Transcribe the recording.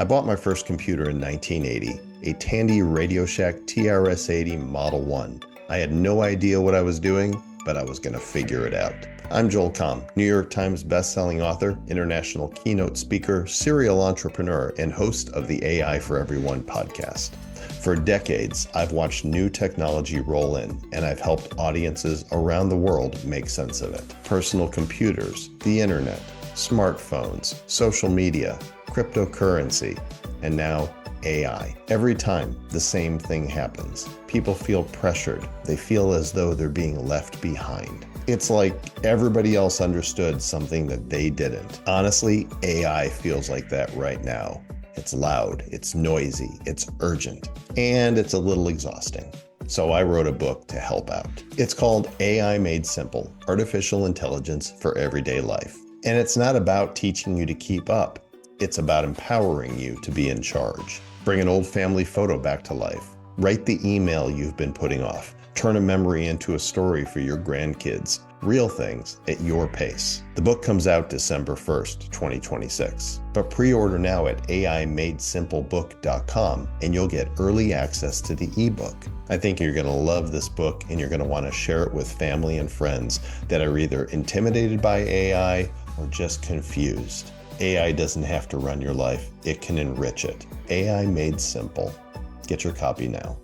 I bought my first computer in 1980, a Tandy Radio Shack TRS-80 Model 1. I had no idea what I was doing, but I was going to figure it out. I'm Joel Comm, New York Times bestselling author, international keynote speaker, serial entrepreneur, and host of the AI for Everyone podcast. For decades, I've watched new technology roll in, and I've helped audiences around the world make sense of it. Personal computers, the internet, smartphones, social media, cryptocurrency, and now AI. Every time, the same thing happens. People feel pressured. They feel as though they're being left behind. It's like everybody else understood something that they didn't. Honestly, AI feels like that right now. It's loud, it's noisy, it's urgent, and it's a little exhausting. So I wrote a book to help out. It's called AI Made Simple: Artificial Intelligence for Everyday Life. And it's not about teaching you to keep up. It's about empowering you to be in charge. Bring an old family photo back to life. Write the email you've been putting off. Turn a memory into a story for your grandkids. Real things at your pace. The book comes out December 1st, 2026. But pre-order now at aimadesimplebook.com and you'll get early access to the ebook. I think you're going to love this book and you're going to want to share it with family and friends that are either intimidated by AI or just confused. AI doesn't have to run your life. It can enrich it. AI Made Simple. Get your copy now.